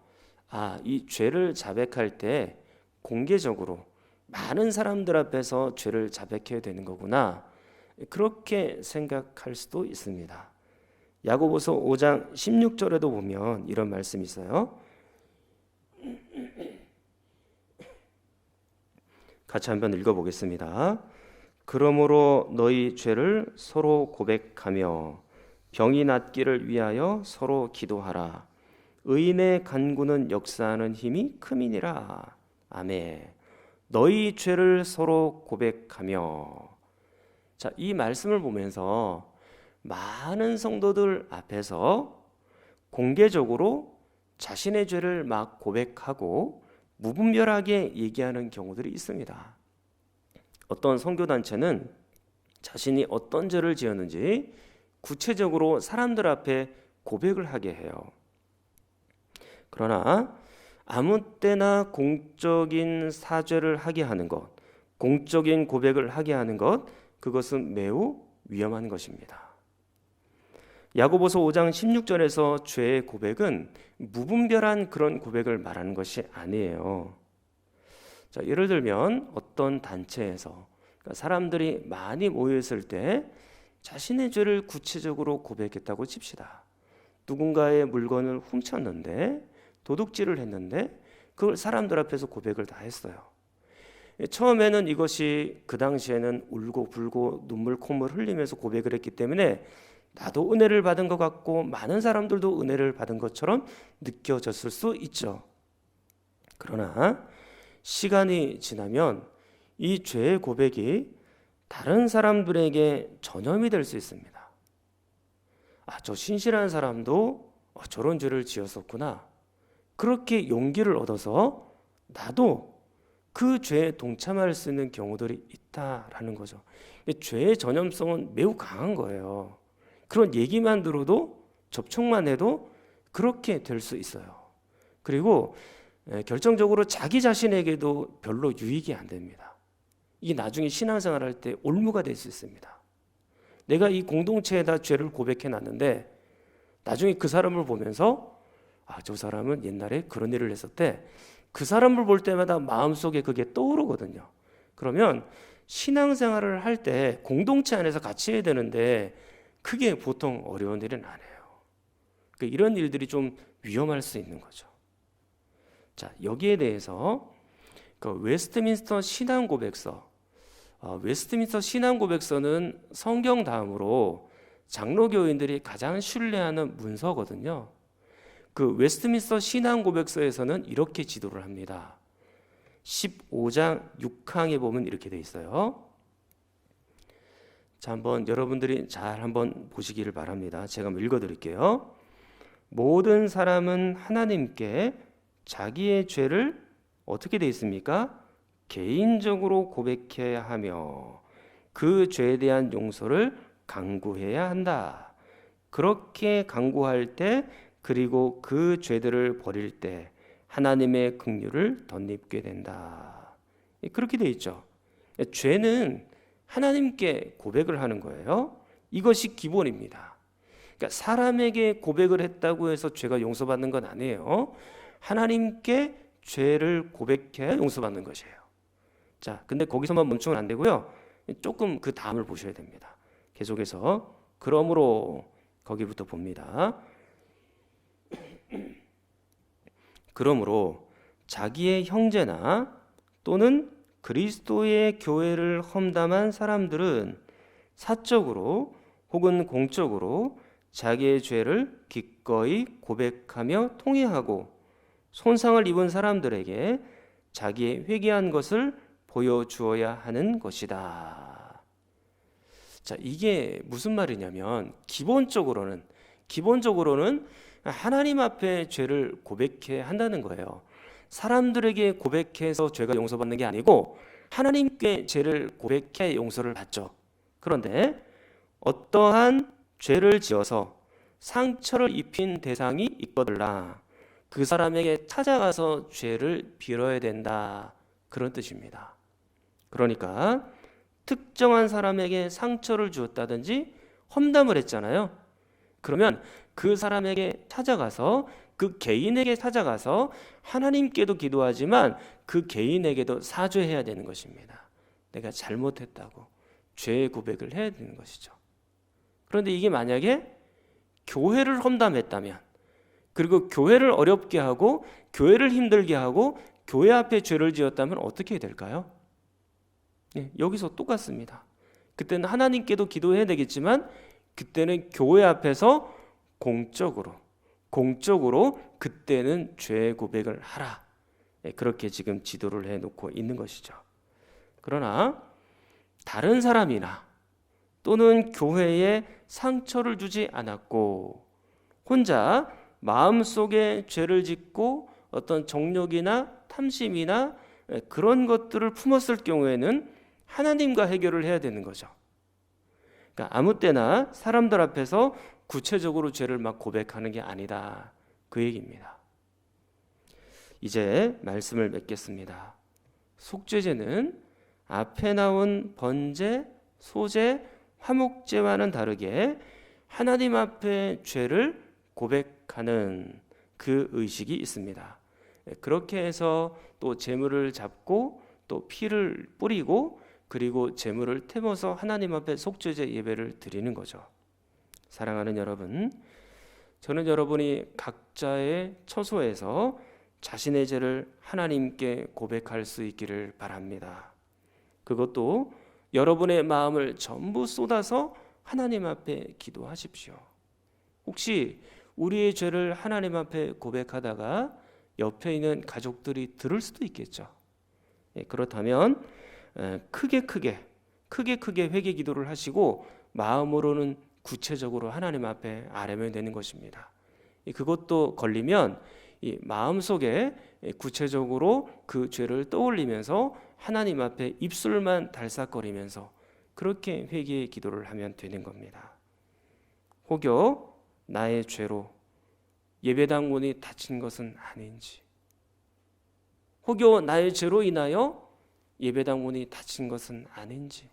이 죄를 자백할 때 공개적으로 많은 사람들 앞에서 죄를 자백해야 되는 거구나, 그렇게 생각할 수도 있습니다. 야고보서 5장 16절에도 보면 이런 말씀이 있어요. 같이 한번 읽어보겠습니다. 그러므로 너희 죄를 서로 고백하며 병이 낫기를 위하여 서로 기도하라. 의인의 간구는 역사하는 힘이 큼이니라. 아멘. 너희 죄를 서로 고백하며. 자, 이 말씀을 보면서 많은 성도들 앞에서 공개적으로 자신의 죄를 막 고백하고 무분별하게 얘기하는 경우들이 있습니다. 어떤 선교단체는 자신이 어떤 죄를 지었는지 구체적으로 사람들 앞에 고백을 하게 해요. 그러나 아무 때나 공적인 사죄를 하게 하는 것, 공적인 고백을 하게 하는 것, 그것은 매우 위험한 것입니다. 야고보서 5장 16절에서 죄의 고백은 무분별한 그런 고백을 말하는 것이 아니에요. 자, 예를 들면 어떤 단체에서 사람들이 많이 모여있을 때 자신의 죄를 구체적으로 고백했다고 칩시다. 누군가의 물건을 훔쳤는데, 도둑질을 했는데 그걸 사람들 앞에서 고백을 다 했어요. 처음에는 이것이 그 당시에는 울고 불고 눈물 콧물 흘리면서 고백을 했기 때문에 나도 은혜를 받은 것 같고 많은 사람들도 은혜를 받은 것처럼 느껴졌을 수 있죠. 그러나 시간이 지나면 이 죄의 고백이 다른 사람들에게 전염이 될 수 있습니다. 저 신실한 사람도 저런 죄를 지었었구나, 그렇게 용기를 얻어서 나도 그 죄에 동참할 수 있는 경우들이 있다라는 거죠. 죄의 전염성은 매우 강한 거예요. 그런 얘기만 들어도, 접촉만 해도 그렇게 될 수 있어요. 그리고 결정적으로 자기 자신에게도 별로 유익이 안 됩니다. 이게 나중에 신앙생활 할 때 올무가 될 수 있습니다. 내가 이 공동체에다 죄를 고백해 놨는데 나중에 그 사람을 보면서 저 사람은 옛날에 그런 일을 했었대, 그 사람을 볼 때마다 마음속에 그게 떠오르거든요. 그러면 신앙생활을 할 때 공동체 안에서 같이 해야 되는데 그게 보통 어려운 일은 아니에요. 이런 일들이 좀 위험할 수 있는 거죠. 자, 여기에 대해서 웨스트민스터 신앙고백서, 웨스트민스터 신앙고백서는 성경 다음으로 장로교인들이 가장 신뢰하는 문서거든요. 그 웨스트민스터 신앙고백서에서는 이렇게 지도를 합니다. 15장 6항에 보면 이렇게 돼 있어요. 자, 한번 여러분들이 잘 한번 보시기를 바랍니다. 제가 한번 읽어드릴게요. 모든 사람은 하나님께 자기의 죄를 어떻게 돼 있습니까? 개인적으로 고백해야 하며 그 죄에 대한 용서를 간구해야 한다. 그렇게 간구할 때, 그리고 그 죄들을 버릴 때 하나님의 긍휼을 덧입게 된다. 그렇게 돼 있죠. 죄는 하나님께 고백을 하는 거예요. 이것이 기본입니다. 그러니까 사람에게 고백을 했다고 해서 죄가 용서받는 건 아니에요. 하나님께 죄를 고백해야 용서받는 것이에요. 자, 근데 거기서만 멈추면 안 되고요. 조금 그 다음을 보셔야 됩니다. 계속해서 그러므로 거기부터 봅니다. 그러므로 자기의 형제나 또는 그리스도의 교회를 험담한 사람들은 사적으로 혹은 공적으로 자기의 죄를 기꺼이 고백하며 통회하고 손상을 입은 사람들에게 자기의 회개한 것을 보여주어야 하는 것이다. 자, 이게 무슨 말이냐면 기본적으로는 하나님 앞에 죄를 고백해야 한다는 거예요. 사람들에게 고백해서 죄가 용서받는 게 아니고 하나님께 죄를 고백해 용서를 받죠. 그런데 어떠한 죄를 지어서 상처를 입힌 대상이 있거들라 그 사람에게 찾아가서 죄를 빌어야 된다. 그런 뜻입니다. 그러니까 특정한 사람에게 상처를 주었다든지 험담을 했잖아요. 그러면 그 사람에게 찾아가서 그 개인에게 찾아가서 하나님께도 기도하지만 그 개인에게도 사죄해야 되는 것입니다. 내가 잘못했다고 죄의 고백을 해야 되는 것이죠. 그런데 이게 만약에 교회를 험담했다면, 그리고 교회를 어렵게 하고 교회를 힘들게 하고 교회 앞에 죄를 지었다면 어떻게 될까요? 여기서 똑같습니다. 그때는 하나님께도 기도해야 되겠지만 그때는 교회 앞에서 공적으로 그때는 죄의 고백을 하라. 그렇게 지금 지도를 해놓고 있는 것이죠. 그러나 다른 사람이나 또는 교회에 상처를 주지 않았고 혼자 마음속에 죄를 짓고 어떤 정욕이나 탐심이나 그런 것들을 품었을 경우에는 하나님과 해결을 해야 되는 거죠. 그러니까 아무 때나 사람들 앞에서 구체적으로 죄를 막 고백하는 게 아니다. 그 얘기입니다. 이제 말씀을 맺겠습니다. 속죄제는 앞에 나온 번제, 소제, 화목제와는 다르게 하나님 앞에 죄를 고백하는 그 의식이 있습니다. 그렇게 해서 또 제물을 잡고 또 피를 뿌리고 그리고 제물을 태워서 하나님 앞에 속죄제 예배를 드리는 거죠. 사랑하는 여러분, 저는 여러분이 각자의 처소에서 자신의 죄를 하나님께 고백할 수 있기를 바랍니다. 그것도 여러분의 마음을 전부 쏟아서 하나님 앞에 기도하십시오. 혹시 우리의 죄를 하나님 앞에 고백하다가 옆에 있는 가족들이 들을 수도 있겠죠. 그렇다면 크게 회개 기도를 하시고 마음으로는 구체적으로 하나님 앞에 아뢰면 되는 것입니다. 그것도 걸리면 이 마음속에 구체적으로 그 죄를 떠올리면서 하나님 앞에 입술만 달싹거리면서 그렇게 회개의 기도를 하면 되는 겁니다. 혹여 나의 죄로 예배당 문이 닫힌 것은 아닌지, 혹여 나의 죄로 인하여 예배당 문이 닫힌 것은 아닌지,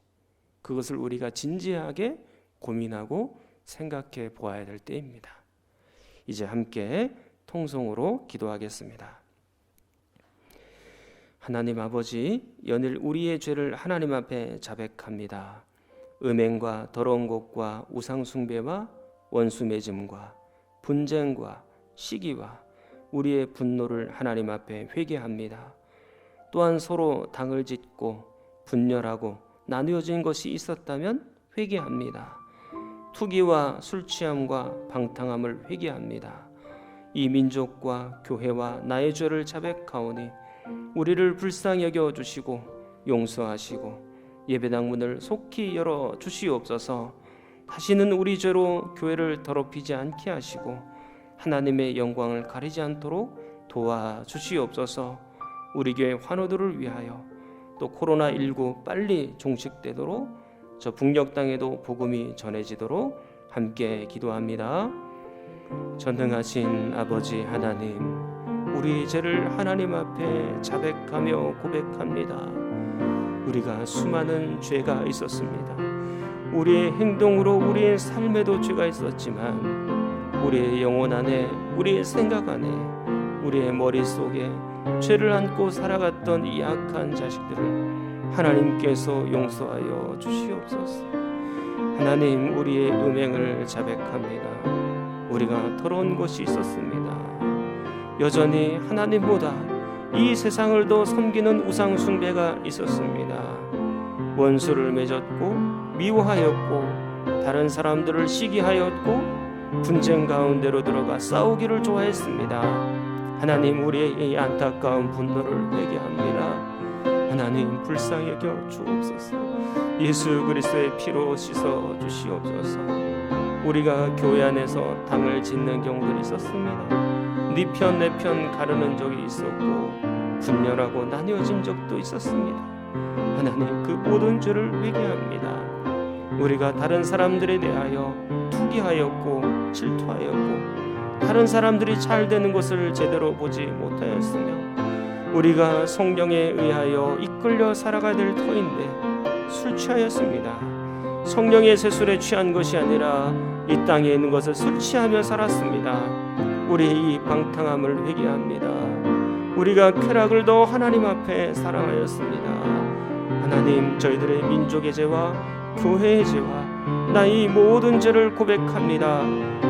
그것을 우리가 진지하게 고민하고 생각해 보아야 될 때입니다. 이제 함께 통성으로 기도하겠습니다. 하나님 아버지, 연일 우리의 죄를 하나님 앞에 자백합니다. 음행과 더러운 것과 우상 숭배와 원수 맺음과 분쟁과 시기와 우리의 분노를 하나님 앞에 회개합니다. 또한 서로 당을 짓고 분열하고 나누어진 것이 있었다면 회개합니다. 투기와 술 취함과 방탕함을 회개합니다. 이 민족과 교회와 나의 죄를 자백하오니 우리를 불쌍히 여겨 주시고 용서하시고 예배당 문을 속히 열어 주시옵소서. 다시는 우리 죄로 교회를 더럽히지 않게 하시고 하나님의 영광을 가리지 않도록 도와주시옵소서. 우리 교회 환우들을 위하여 또 코로나19 빨리 종식되도록 저 북녘 땅에도 복음이 전해지도록 함께 기도합니다. 전능하신 아버지 하나님, 우리 죄를 하나님 앞에 자백하며 고백합니다. 우리가 수많은 죄가 있었습니다. 우리의 행동으로 우리의 삶에도 죄가 있었지만 우리의 영혼 안에, 우리의 생각 안에, 우리의 머릿속에 죄를 안고 살아갔던 이 악한 자식들을 하나님께서 용서하여 주시옵소서. 하나님, 우리의 음행을 자백합니다. 우리가 더러운 것이 있었습니다. 여전히 하나님보다 이 세상을 더 섬기는 우상 숭배가 있었습니다. 원수를 맺었고 미워하였고 다른 사람들을 시기하였고 분쟁 가운데로 들어가 싸우기를 좋아했습니다. 하나님, 우리의 이 안타까운 분노를 회개합니다. 하나님, 불쌍히 여겨 주옵소서. 예수 그리스도의 피로 씻어 주시옵소서. 우리가 교회 안에서 당을 짓는 경우들이 있었습니다. 네 편 내 편 가르는 적이 있었고 분열하고 나뉘어진 적도 있었습니다. 하나님, 그 모든 죄를 회개합니다. 우리가 다른 사람들에 대하여 투기하였고 질투하였고 다른 사람들이 잘 되는 것을 제대로 보지 못하였으며 우리가 성령에 의하여 이끌려 살아가야 될 터인데 술 취하였습니다. 성령의 세술에 취한 것이 아니라 이 땅에 있는 것을 술 취하며 살았습니다. 우리의 이 방탕함을 회개합니다. 우리가 쾌락을 더 하나님 앞에 사랑하였습니다. 하나님, 저희들의 민족의 죄와 교회의 죄와 나의 모든 죄를 고백합니다.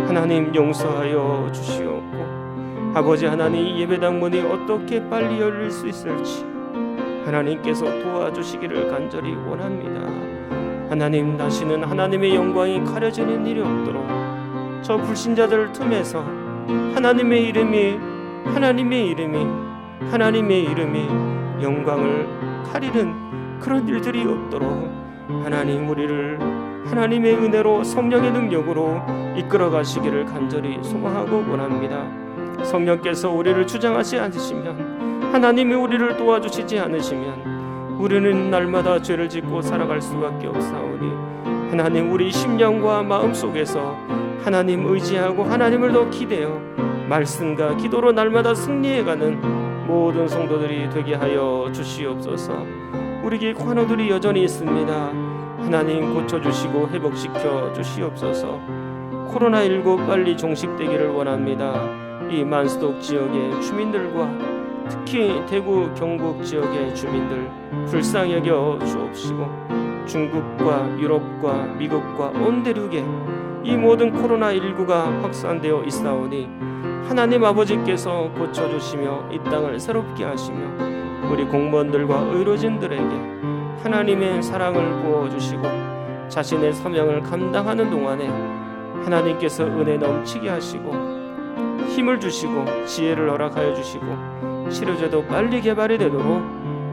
하나님, 용서하여 주시옵고 아버지 하나님, 예배당 문이 어떻게 빨리 열릴 수 있을지 하나님께서 도와주시기를 간절히 원합니다. 하나님, 다시는 하나님의 영광이 가려지는 일이 없도록 저 불신자들 틈에서 하나님의 이름이 영광을 가리는 그런 일들이 없도록 하나님, 우리를 하나님의 은혜로 성령의 능력으로 이끌어 가시기를 간절히 소망하고 원합니다. 성령께서 우리를 주장하지 않으시면, 하나님이 우리를 도와주시지 않으시면 우리는 날마다 죄를 짓고 살아갈 수밖에 없사오니 하나님, 우리 심령과 마음 속에서 하나님 의지하고 하나님을 더 기대어 말씀과 기도로 날마다 승리해가는 모든 성도들이 되게 하여 주시옵소서. 우리에게 관호들이 여전히 있습니다. 하나님, 고쳐주시고 회복시켜 주시옵소서. 코로나19 빨리 종식되기를 원합니다. 이 만수독 지역의 주민들과 특히 대구 경북 지역의 주민들 불쌍히 여겨 주옵시고 중국과 유럽과 미국과 온 대륙에 이 모든 코로나19가 확산되어 있사오니 하나님 아버지께서 고쳐주시며 이 땅을 새롭게 하시며 우리 공무원들과 의료진들에게 하나님의 사랑을 부어주시고 자신의 사명을 감당하는 동안에 하나님께서 은혜 넘치게 하시고 힘을 주시고 지혜를 허락하여 주시고 치료제도 빨리 개발이 되도록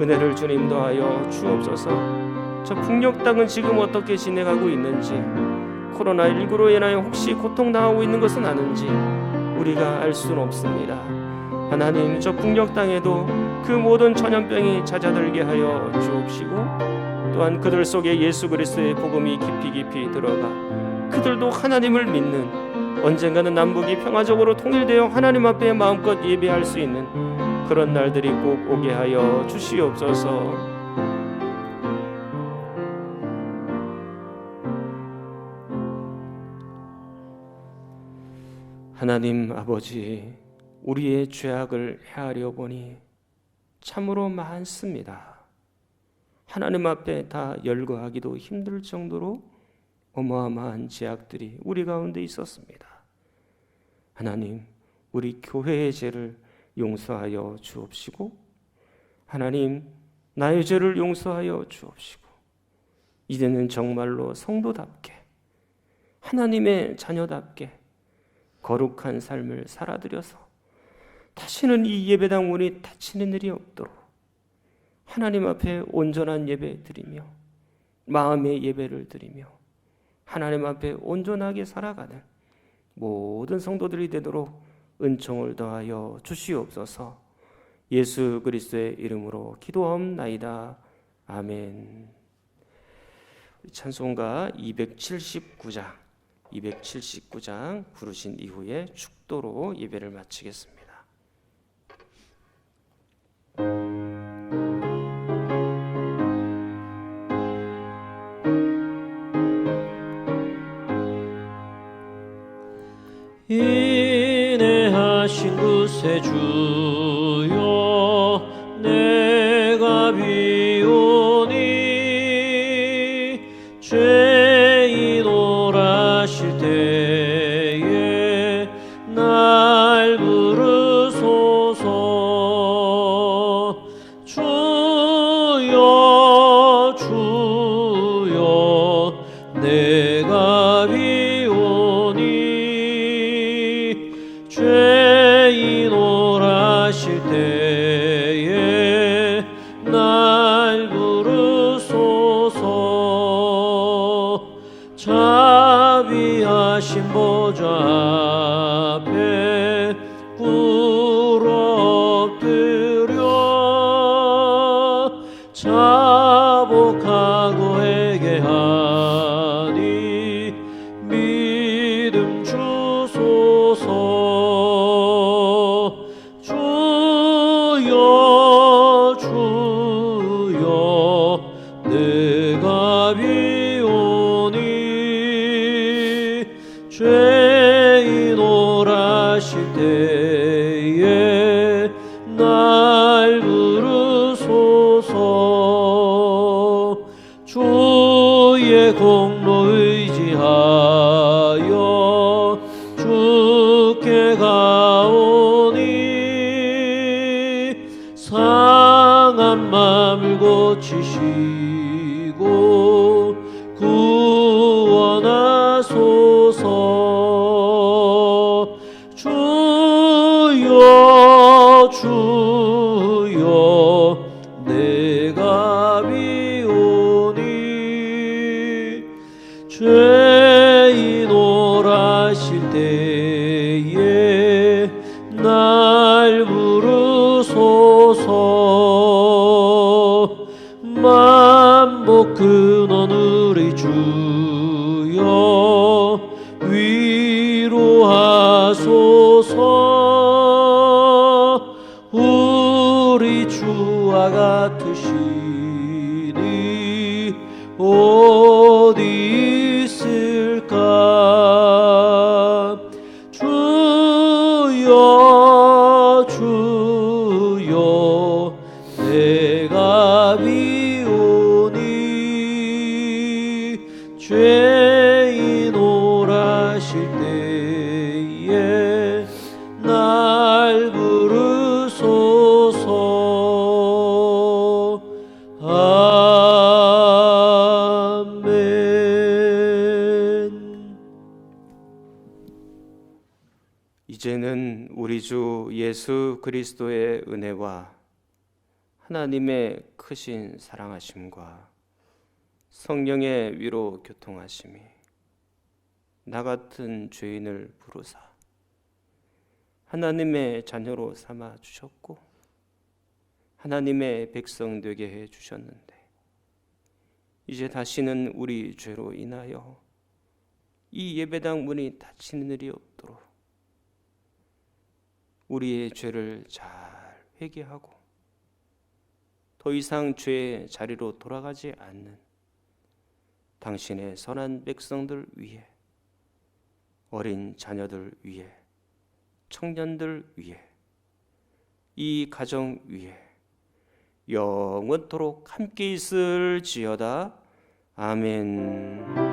은혜를 주님 더하여 주옵소서. 저 북녘 땅은 지금 어떻게 지내가고 있는지, 코로나19로 인하여 혹시 고통당하고 있는 것은 아는지 우리가 알 수는 없습니다. 하나님, 저 북녘 땅에도 그 모든 전염병이 잦아들게 하여 주옵시고 또한 그들 속에 예수 그리스도의 복음이 깊이 들어가 그들도 하나님을 믿는, 언젠가는 남북이 평화적으로 통일되어 하나님 앞에 마음껏 예배할 수 있는 그런 날들이 꼭 오게 하여 주시옵소서. 하나님 아버지, 우리의 죄악을 헤아려 보니 참으로 많습니다. 하나님 앞에 다 열거하기도 힘들 정도로 어마어마한 죄악들이 우리 가운데 있었습니다. 하나님, 우리 교회의 죄를 용서하여 주옵시고 하나님, 나의 죄를 용서하여 주옵시고 이제는 정말로 성도답게 하나님의 자녀답게 거룩한 삶을 살아들여서 다시는 이 예배당 문이 닫히는 일이 없도록 하나님 앞에 온전한 예배 드리며 마음의 예배를 드리며 하나님 앞에 온전하게 살아가는 모든 성도들이 되도록 은총을 더하여 주시옵소서. 예수 그리스도의 이름으로 기도하옵나이다. 아멘. 찬송가 279장 부르신 이후에 축도로 예배를 마치겠습니다. 구세 주여 내가 비오니 죄인 오라실 때에 날 부르소서. 주여 주여 내가 비오니 죄인 오라실 때에 날 부르소서. 자비하신 보좌 앞에 꿇어 엎드려 자복하고 회개하니 믿음 주소서. 주여 주여 내가 비오니 죄인 오라실 때에 날 부르소서. 주의 공로 의지하여 주께 가오니 상한 마음을 고치시고 구원하소서. 주여 주여 내가 비오니 죄인 오라실 때에 날 부르소서. 만복 근원 우리 주여 위로하소서. 우리 주와 같으시니 어디 있을까. 주여 주여 내가 비오니 죄인 오라실 때에 날 부르소서. 아멘. 이제는 우리 주 예수 그리스도의 은혜와 하나님의 크신 사랑하심과 성령의 위로 교통하심이 나 같은 죄인을 부르사 하나님의 자녀로 삼아 주셨고 하나님의 백성 되게 해 주셨는데 이제 다시는 우리 죄로 인하여 이 예배당 문이 닫히는 일이 없도록 우리의 죄를 잘 회개하고 더 이상 죄의 자리로 돌아가지 않는 당신의 선한 백성들 위해, 어린 자녀들 위해, 청년들 위해, 이 가정 위해 영원토록 함께 있을지어다. 아멘.